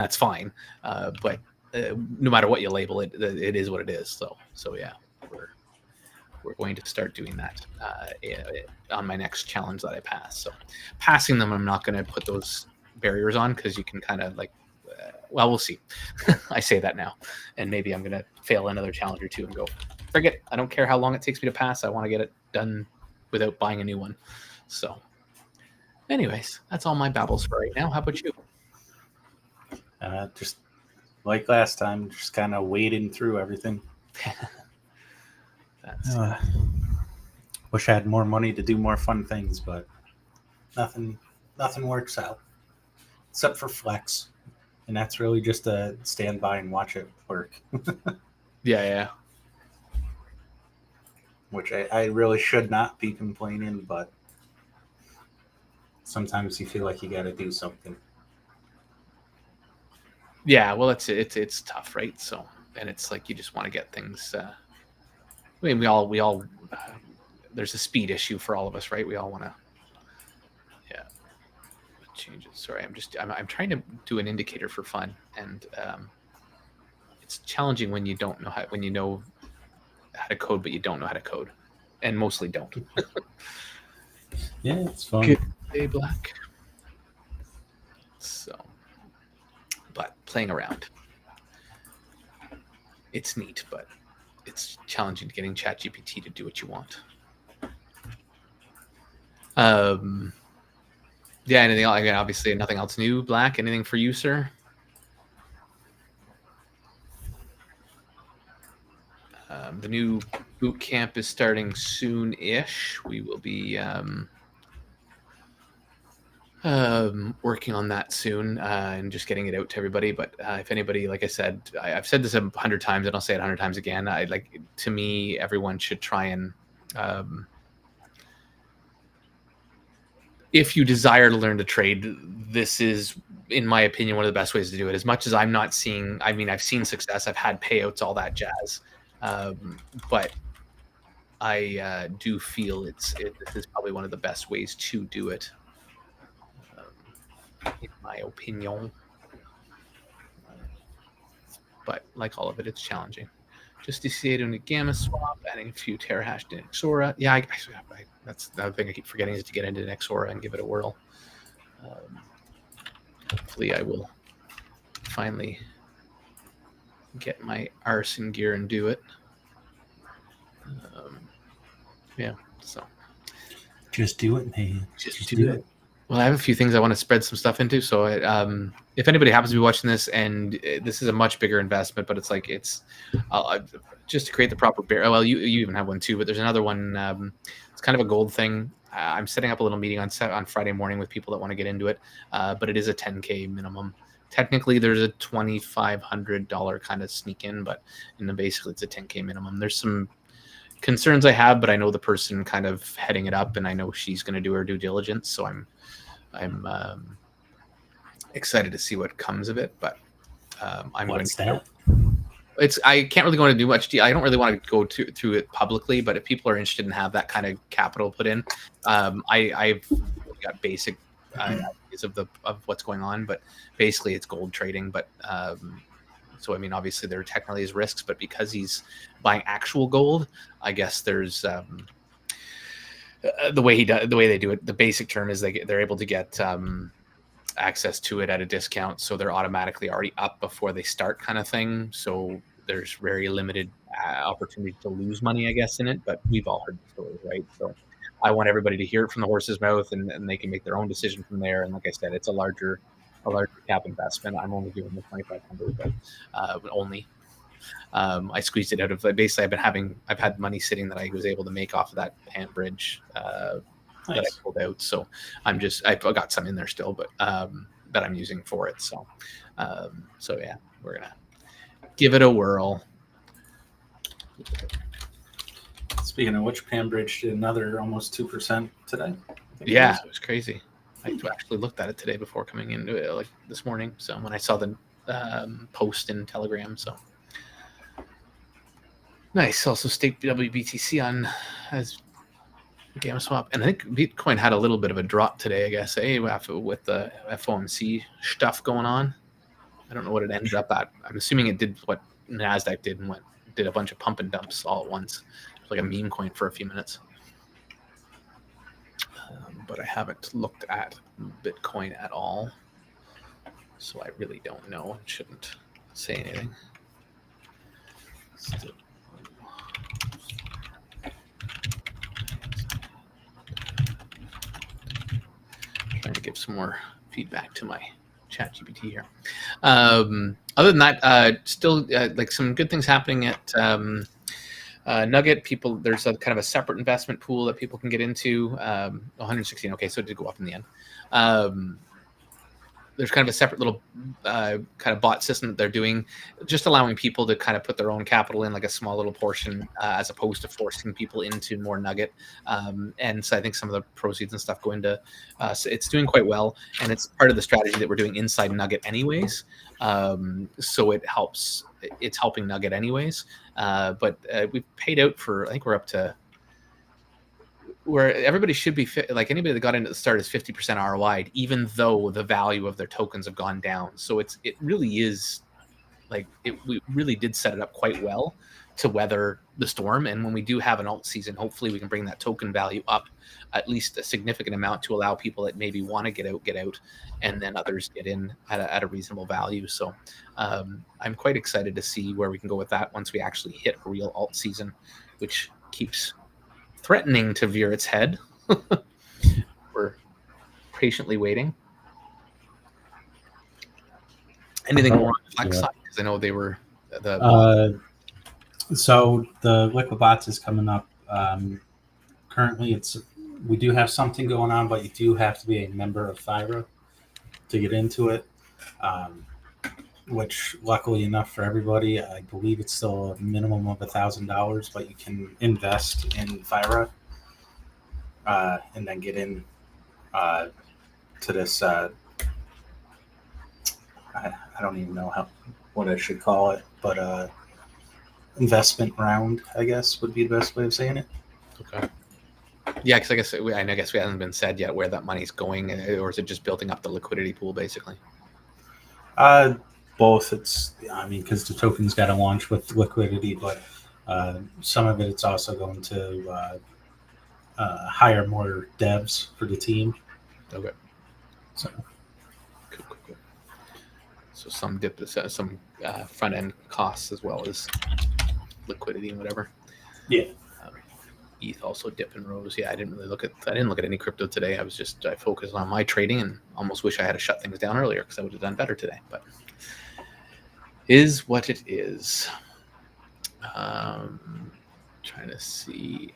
that's fine. But no matter what you label it, it is what it is. So yeah, we're going to start doing that on my next challenge that I pass. So passing them, I'm not going to put those barriers on because you can kind of like, well, we'll see. I say that now, and maybe I'm going to fail another challenge or two and go, forget it. I don't care how long it takes me to pass. I want to get it done without buying a new one. So anyways, that's all my babbles for right now. How about you? Just like last time, just kind of wading through everything. Wish I had more money to do more fun things, but nothing works out except for Flex, and that's really just to stand by and watch it work. Yeah. Which I really should not be complaining, but sometimes you feel like you got to do something. Yeah, well, it's tough, right? So, and it's like you just want to get things. I mean, we all. There's a speed issue for all of us, right? We all want to. Yeah. Changes. Sorry, I'm trying to do an indicator for fun, and it's challenging when you don't know when you know how to code, but you don't know how to code, and mostly don't. Yeah, it's fun. Good day, Black. So, but playing around, it's neat, but it's challenging getting ChatGPT to do what you want. Yeah, anything else? Again, obviously, nothing else new. Black, anything for you, sir? The new boot camp is starting soon-ish. We will be working on that soon and just getting it out to everybody. But if anybody, like I said, I've said this 100 times and I'll say it 100 times again. To me, everyone should try and if you desire to learn to trade, this is, in my opinion, one of the best ways to do it. As much as I'm not seeing, I mean, I've seen success, I've had payouts, all that jazz. But I do feel this is probably one of the best ways to do it, in my opinion. But like all of it, it's challenging. Just doing a gamma swap, adding a few terahash to Nexora. Yeah, that's the other thing I keep forgetting is to get into Nexora and give it a whirl. Hopefully I will finally get my arson gear and do it. Yeah, so. Just do it, man. Just do it. Well, I have a few things I want to spread some stuff into. So if anybody happens to be watching this, and this is a much bigger investment, but it's just to create the proper bear. Well, you even have one too, but there's another one. It's kind of a gold thing. I'm setting up a little meeting on Friday morning with people that want to get into it, but it is a 10K minimum. Technically, there's a $2,500 kind of sneak in, but basically it's a 10K minimum. There's some concerns I have, but I know the person kind of heading it up, and I know she's going to do her due diligence. So I'm excited to see what comes of it. But What's that? I can't really go into too much. I don't really want to go through it publicly, but if people are interested in have that kind of capital put in, I've got basic ideas of what's going on, but basically it's gold trading. But so I mean, obviously there technically is risks, but because he's buying actual gold, I guess there's the way they do it. The basic term is they're able to get access to it at a discount, so they're automatically already up before they start, kind of thing. So there's very limited opportunity to lose money, I guess, in it. But we've all heard the stories, right? So I want everybody to hear it from the horse's mouth, and they can make their own decision from there. And like I said, it's a larger cap investment. I'm only doing the 2,500, but only. I squeezed it out of basically. I've had money sitting that I was able to make off of that hand bridge that I pulled out. So I've got some in there still, but that I'm using for it. So yeah, we're gonna give it a whirl. Speaking of which, Pambridge did another almost 2% today. Yeah, it was crazy. I actually looked at it today before coming in, like this morning. So when I saw the post in Telegram, so nice. Also staked WBTC on as gamma swap, and I think Bitcoin had a little bit of a drop today, I guess, with the FOMC stuff going on. I don't know what it ended up at. I'm assuming it did what NASDAQ did and did a bunch of pump and dumps all at once. It was like a meme coin for a few minutes. But I haven't looked at Bitcoin at all, so I really don't know. I shouldn't say anything. Still. Trying to give some more feedback to my chat GPT here. Other than that, still like some good things happening at Nugget. There's a kind of a separate investment pool that people can get into. 116. Okay, so it did go up in the end. There's kind of a separate little kind of bot system that they're doing, just allowing people to kind of put their own capital in, like a small little portion, as opposed to forcing people into more Nugget. And so I think some of the proceeds and stuff go into, so it's doing quite well. And it's part of the strategy that we're doing inside Nugget anyways. So it's helping Nugget anyways. But we've paid out for, I think we're up to, where everybody should be like anybody that got into the start is 50% ROI, even though the value of their tokens have gone down. So it really is like we really did set it up quite well to weather the storm. And when we do have an alt season, hopefully we can bring that token value up at least a significant amount to allow people that maybe want to get out, and then others get in at a reasonable value. So I'm quite excited to see where we can go with that once we actually hit real alt season, which keeps threatening to veer its head. We're patiently waiting. Anything more on the Flex side? Because I know they were so the liquid bots is coming up. Currently, we do have something going on, but you do have to be a member of FlexIRA to get into it. Which, luckily enough for everybody, I believe it's still a minimum of $1,000, but you can invest in FlexIRA and then get in to this. I don't even know what I should call it, but investment round, I guess, would be the best way of saying it. Okay. Yeah, because I guess we haven't been said yet where that money's going, or is it just building up the liquidity pool, basically? Both. Because the token's got to launch with liquidity, but some of it's also going to hire more devs for the team. Okay. So cool. So some front end costs as well as liquidity and whatever. Yeah. ETH also dip and rose. Yeah, I didn't look at any crypto today. I focused on my trading and almost wish I had to shut things down earlier because I would have done better today. But is what it is. Trying to see.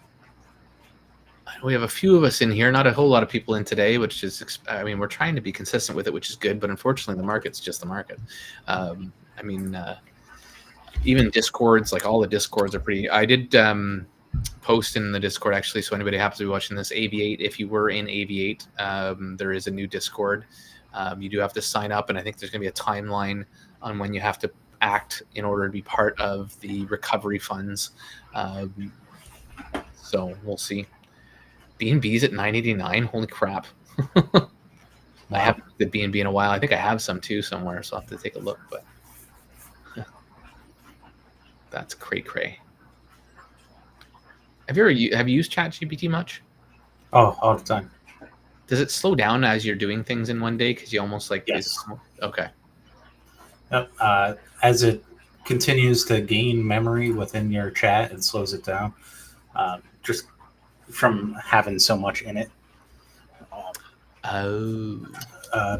We have a few of us in here, not a whole lot of people in today, which is, we're trying to be consistent with it, which is good, but unfortunately the market's just the market. Even Discords, like all the Discords are pretty, I did post in the Discord actually, so anybody happens to be watching this, AV8, if you were in AV8, there is a new Discord. You do have to sign up, and I think there's going to be a timeline on when you have to act in order to be part of the recovery funds. So we'll see. BNB's at 989. Holy crap. Wow. I haven't looked at BNB in a while. I think I have some too somewhere, so I'll have to take a look, but that's cray. Have you used ChatGPT much? Oh, all the time. Does it slow down as you're doing things in one day? Because you almost like... Yes. Okay. Yep. As it continues to gain memory within your chat, it slows it down. Just from having so much in it.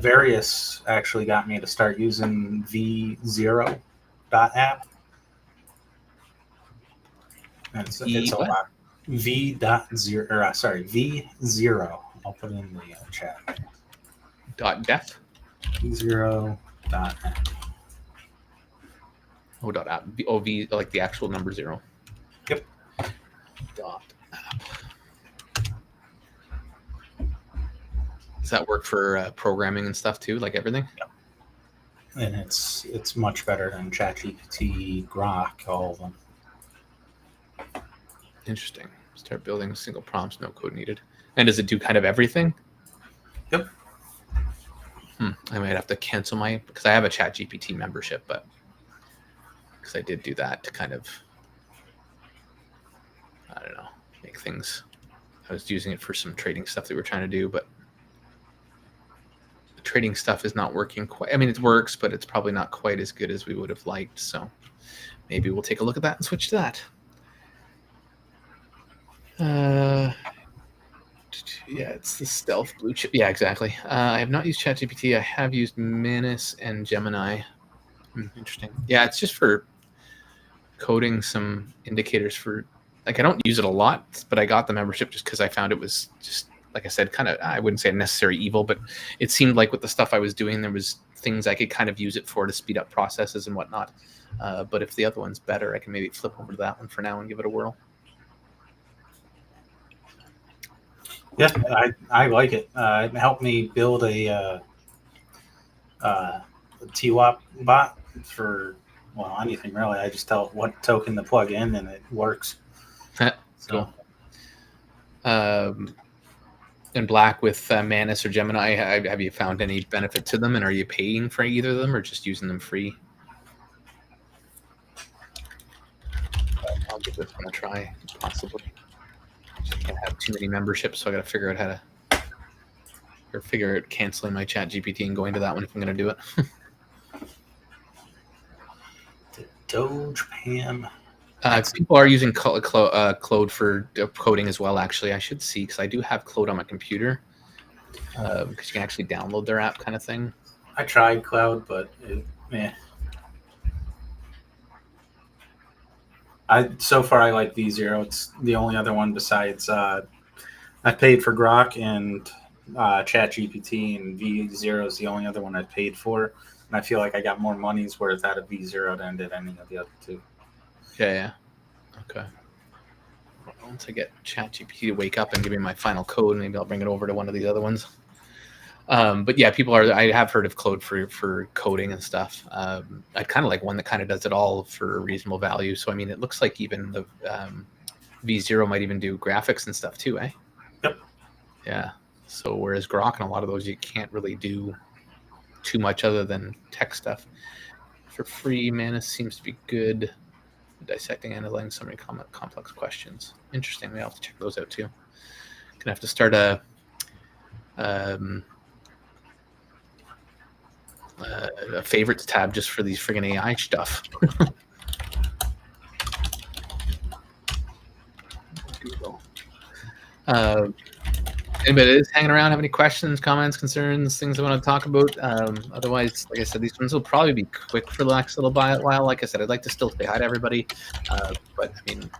Various actually got me to start using V0.app. It's a lot. V0. I'll put it in the chat. .def? V0.app. Oh, .app. V, like the actual number 0. Yep. .app. Does that work for programming and stuff too, like everything? Yep. And it's much better than ChatGPT, Grok, all of them. Interesting. Start building single prompts, no code needed. And does it do kind of everything? Yep. I might have to cancel because I have a ChatGPT membership, but because I did do that to kind of, I don't know, make things. I was using it for some trading stuff that we were trying to do, but the trading stuff is not working quite. I mean, it works, but it's probably not quite as good as we would have liked. So maybe we'll take a look at that and switch to that. Yeah, it's the stealth blue chip. Yeah, exactly. I have not used ChatGPT. I have used Manus and Gemini. Interesting. Yeah, it's just for coding some indicators for, like, I don't use it a lot, but I got the membership just because I found it was just, like I said, kind of, I wouldn't say a necessary evil, but it seemed like with the stuff I was doing, there was things I could kind of use it for to speed up processes and whatnot. But if the other one's better, I can maybe flip over to that one for now and give it a whirl. Yeah, I like it. It helped me build a TWAP bot for, well, anything really. I just tell it what token to plug in and it works. Cool. And Black with Manus or Gemini, have you found any benefit to them, and are you paying for either of them or just using them free? I'll give this one a try, possibly. I can't have too many memberships, so I got to figure out how to, figure out canceling my ChatGPT and going to that one if I'm going to do it. The Doge Pam. People are using Claude for coding as well, actually. I should see, because I do have Claude on my computer, because you can actually download their app kind of thing. I tried Cloud, but so far I like V0. It's the only other one besides I paid for Grok and ChatGPT, and V0 is the only other one I paid for. And I feel like I got more money's worth out of V0 than did any of the other two. Yeah. Okay. Once I get ChatGPT to wake up and give me my final code, maybe I'll bring it over to one of these other ones. But yeah, I have heard of Claude for coding and stuff. I kind of like one that kind of does it all for a reasonable value. So, I mean, it looks like even the V0 might even do graphics and stuff too, eh? Yep. Yeah. So whereas Grok and a lot of those, you can't really do too much other than tech stuff. For free, Manus seems to be good. Dissecting, analyzing so many complex questions. Interesting. We have to check those out too. Gonna have to start a favorites tab just for these friggin' AI stuff. Google. Anybody is hanging around, have any questions, comments, concerns, things I want to talk about? Otherwise, like I said, these ones will probably be quick for the next little while. Like I said, I'd like to still say hi to everybody, but I mean,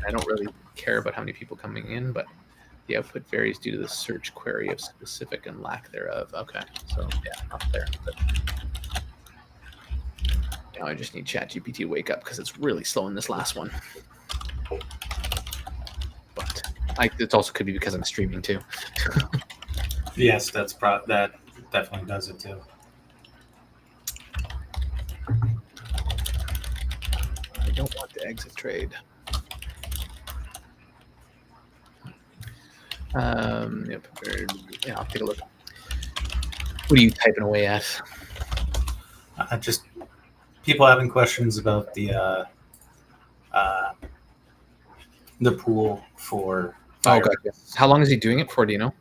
I don't really care about how many people coming in, but the output varies due to the search query of specific and lack thereof. Okay, so yeah, not there. But now I just need ChatGPT to wake up because it's really slow in this last one. But it also could be because I'm streaming too. Yes, that definitely does it too. I don't want to exit trade. Yep. Yeah, I'll take a look. What are you typing away at? Just people having questions about the pool for. Oh, gotcha. How long is he doing it for? Do you know?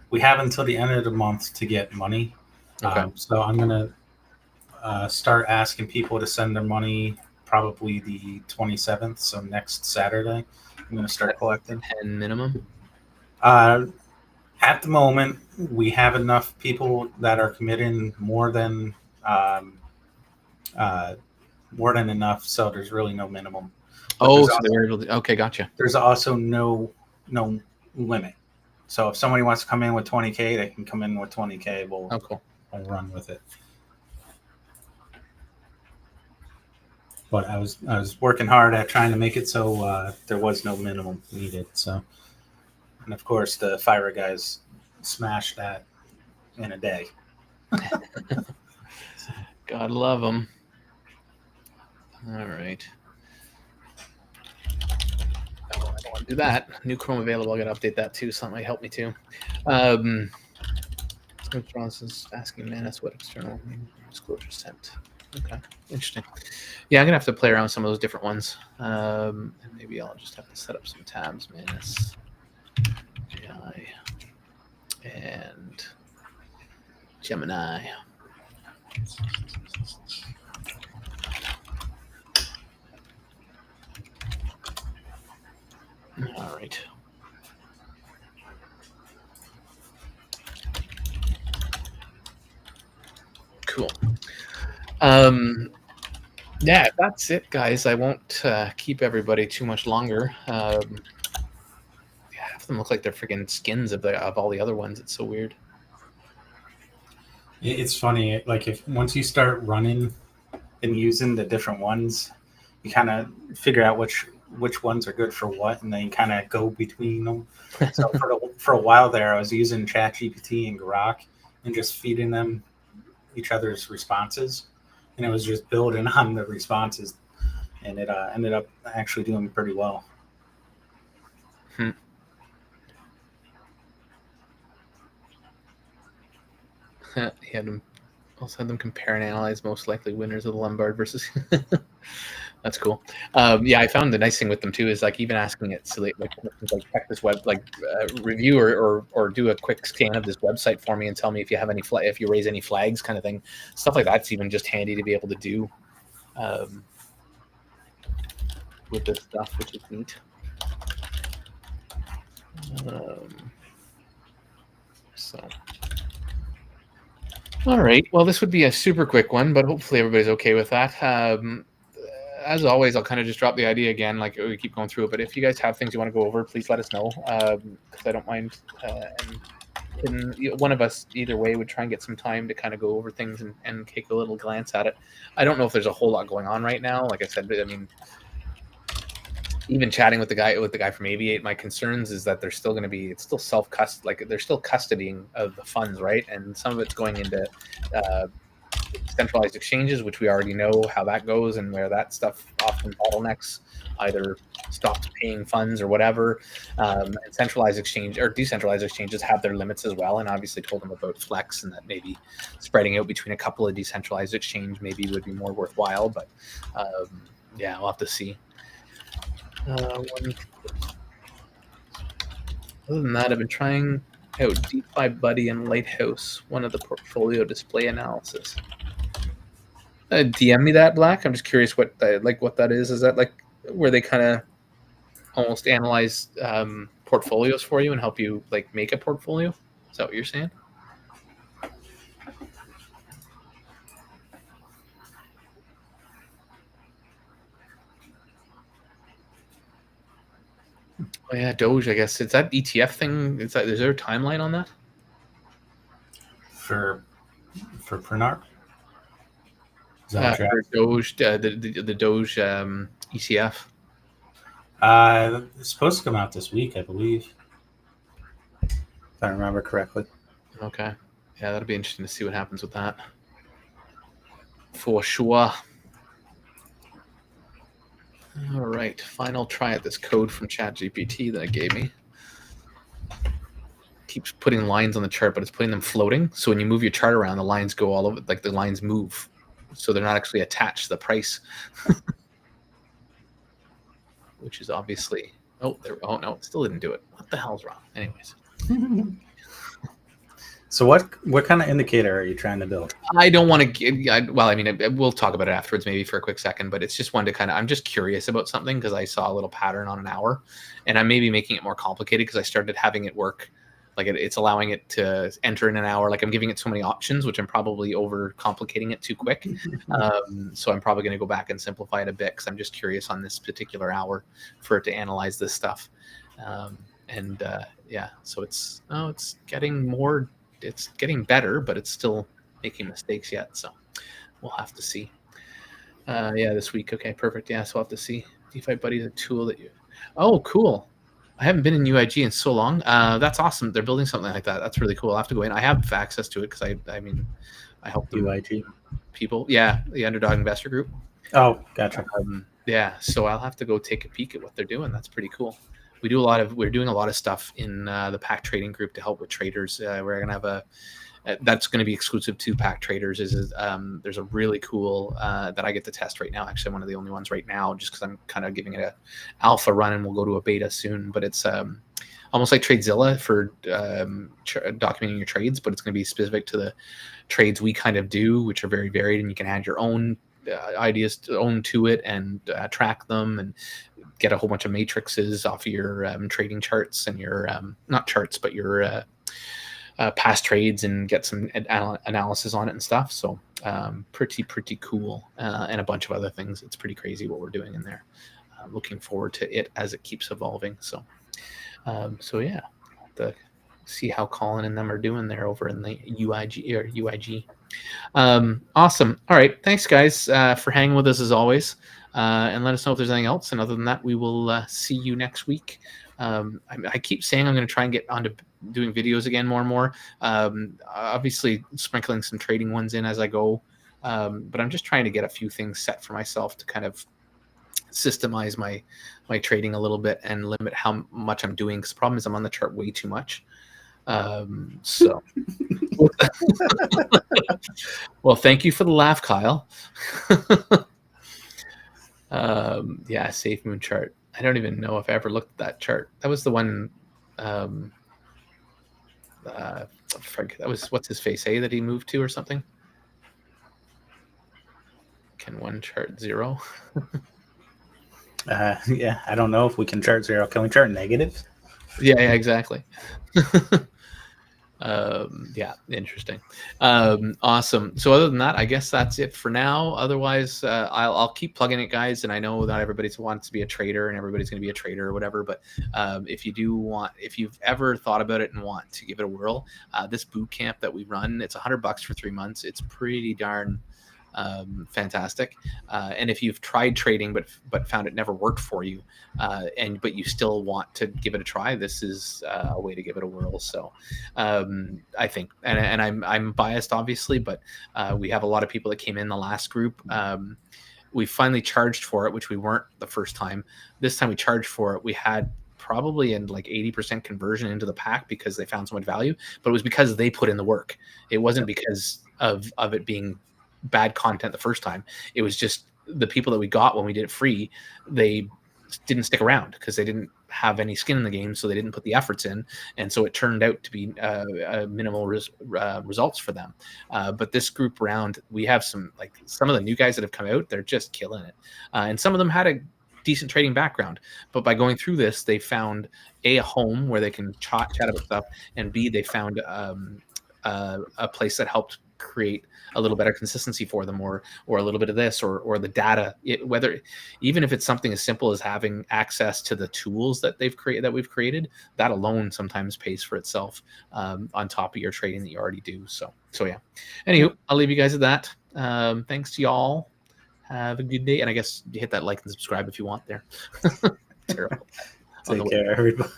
We have until the end of the month to get money. Okay. So I'm gonna start asking people to send their money probably the 27th, so next Saturday. I'm gonna start collecting. 10 minimum. At the moment, we have enough people that are committing more than enough, so there's really no minimum. So they're able to. Okay, gotcha. There's also no limit. So if somebody wants to come in with 20K, they can come in with 20K. We'll run with it. But I was working hard at trying to make it so there was no minimum needed. So, and of course the FIRA guys smashed that in a day. God love them. All right. I don't want to do that. New Chrome available. I got to update that too. Something might help me too. Ross is asking Manus what external disclosure sent. Okay, interesting. Yeah, I'm gonna have to play around with some of those different ones. And maybe I'll just have to set up some tabs, Manus, AI, and Gemini. All right. Cool. Yeah, that's it, guys. I won't keep everybody too much longer. Yeah, half of them look like they're freaking skins of all the other ones. It's so weird. It's funny, like if once you start running and using the different ones, you kind of figure out which ones are good for what, and then you kind of go between them. So for a while there, I was using ChatGPT and Grok and just feeding them each other's responses, and it was just building on the responses, and it ended up actually doing pretty well. He had them also had them compare and analyze most likely winners of the Lombard versus. That's cool. Yeah, I found the nice thing with them too is like even asking it so like check this web review or do a quick scan of this website for me and tell me if you have any if you raise any flags kind of thing. Stuff like that's even just handy to be able to do with this stuff, which is neat. So. All right. Well, this would be a super quick one, but hopefully everybody's okay with that. As always, I'll kind of just drop the idea again, like we keep going through it. But if you guys have things you want to go over, please let us know, because I don't mind. And one of us, either way, would try and get some time to kind of go over things and take a little glance at it. I don't know if there's a whole lot going on right now. Like I said, I mean, even chatting with the guy from Aviate, my concerns is that there's still going to be, it's still they're still custodying of the funds, right? And some of it's going into centralized exchanges, which we already know how that goes and where that stuff often bottlenecks, either stops paying funds or whatever. And centralized exchange or decentralized exchanges have their limits as well. And obviously told them about Flex and that maybe spreading out between a couple of decentralized exchange maybe would be more worthwhile. But yeah, we'll have to see. Other than that, I've been trying out DeFi Buddy and Lighthouse, one of the portfolio display analysis. DM me that, Black. I'm just curious what that is. Is that like where they kind of almost analyze portfolios for you and help you like make a portfolio? Is that what you're saying? Oh yeah, Doge. I guess it's that ETF thing. Is there a timeline on that? For Prinart? For Doge, the Doge ECF. It's supposed to come out this week, I believe, if I remember correctly. Okay, yeah, that'll be interesting to see what happens with that. For sure. All right, final try at this code from ChatGPT that it gave me. Keeps putting lines on the chart, but it's putting them floating. So when you move your chart around, the lines go all over, like the lines move. So they're not actually attached to the price. Which is obviously, oh no, it still didn't do it. What the hell's wrong? Anyways. So what kind of indicator are you trying to build? I don't want to well, I mean, we'll talk about it afterwards maybe for a quick second, but it's just one to kind of, I'm just curious about something because I saw a little pattern on an hour and I'm maybe making it more complicated because I started having it work. Like it's allowing it to enter in an hour. Like I'm giving it so many options, which I'm probably over complicating it too quick. So I'm probably going to go back and simplify it a bit because I'm just curious on this particular hour for it to analyze this stuff. Yeah, so it's getting more. It's getting better, but it's still making mistakes yet. So we'll have to see. Yeah, this week. Okay, perfect. Yeah, so we'll have to see. DeFi Buddy is a tool that you. Oh, cool. I haven't been in UIG in so long. That's awesome. They're building something like that. That's really cool. I'll have to go in. I have access to it because I help UIG people. Yeah, the Underdog Investor Group. Oh, gotcha. Yeah, so I'll have to go take a peek at what they're doing. That's pretty cool. We're doing a lot of stuff in the pack trading group to help with traders. We're gonna have that's going to be exclusive to pack traders. There's a really cool that I get to test right now. Actually, one of the only ones right now, just because I'm kind of giving it a alpha run, and we'll go to a beta soon. But it's almost like TradeZilla for documenting your trades, but it's going to be specific to the trades we kind of do, which are very varied, and you can add your own ideas to it and track them and get a whole bunch of matrices off of your trading charts and your not charts, but your past trades, and get some analysis on it and stuff. So pretty cool, and a bunch of other things. It's pretty crazy what we're doing in there. Looking forward to it as it keeps evolving. So yeah, see how Colin and them are doing there over in the UIG. Awesome. All right, thanks guys for hanging with us as always, and let us know if there's anything else. And other than that, we will see you next week. I keep saying I'm going to try and get onto doing videos again more and more. Obviously sprinkling some trading ones in as I go, but I'm just trying to get a few things set for myself to kind of systemize my trading a little bit and limit how much I'm doing, because the problem is I'm on the chart way too much. So well, thank you for the laugh, Kyle. Yeah, Safe Moon chart. I don't even know if I ever looked at that chart. That was the one Frank, that was what's his face, that he moved to or something. Can one chart zero? Yeah, I don't know if we can chart zero. Can we chart negative? Yeah, exactly. Yeah, interesting. Awesome. So other than that, I guess that's it for now. Otherwise, I'll keep plugging it, guys. And I know not everybody wants to be a trader and everybody's going to be a trader or whatever. But if you've ever thought about it and want to give it a whirl, this boot camp that we run, it's $100 for 3 months. It's pretty darn fantastic. And if you've tried trading but found it never worked for you, but you still want to give it a try, this is a way to give it a whirl. So I think, and I'm biased obviously, but we have a lot of people that came in the last group. We finally charged for it, which we weren't the first time. This time we charged for it. We had probably in like 80% conversion into the pack because they found so much value, but it was because they put in the work. It wasn't because of it being bad content the first time. It was just the people that we got when we did it free, they didn't stick around because they didn't have any skin in the game, so they didn't put the efforts in, and so it turned out to be minimal results for them. But this group round, we have some of the new guys that have come out, they're just killing it, and some of them had a decent trading background, but by going through this, they found a home where they can chat about stuff, and B, they found a place that helped create a little better consistency for them, or a little bit of this, or the data, whether even if it's something as simple as having access to the tools that we've created, that alone sometimes pays for itself on top of your trading that you already do. So yeah. Anywho, I'll leave you guys at that. Thanks to y'all. Have a good day, and I guess you hit that like and subscribe if you want there. Terrible. Take care, everybody.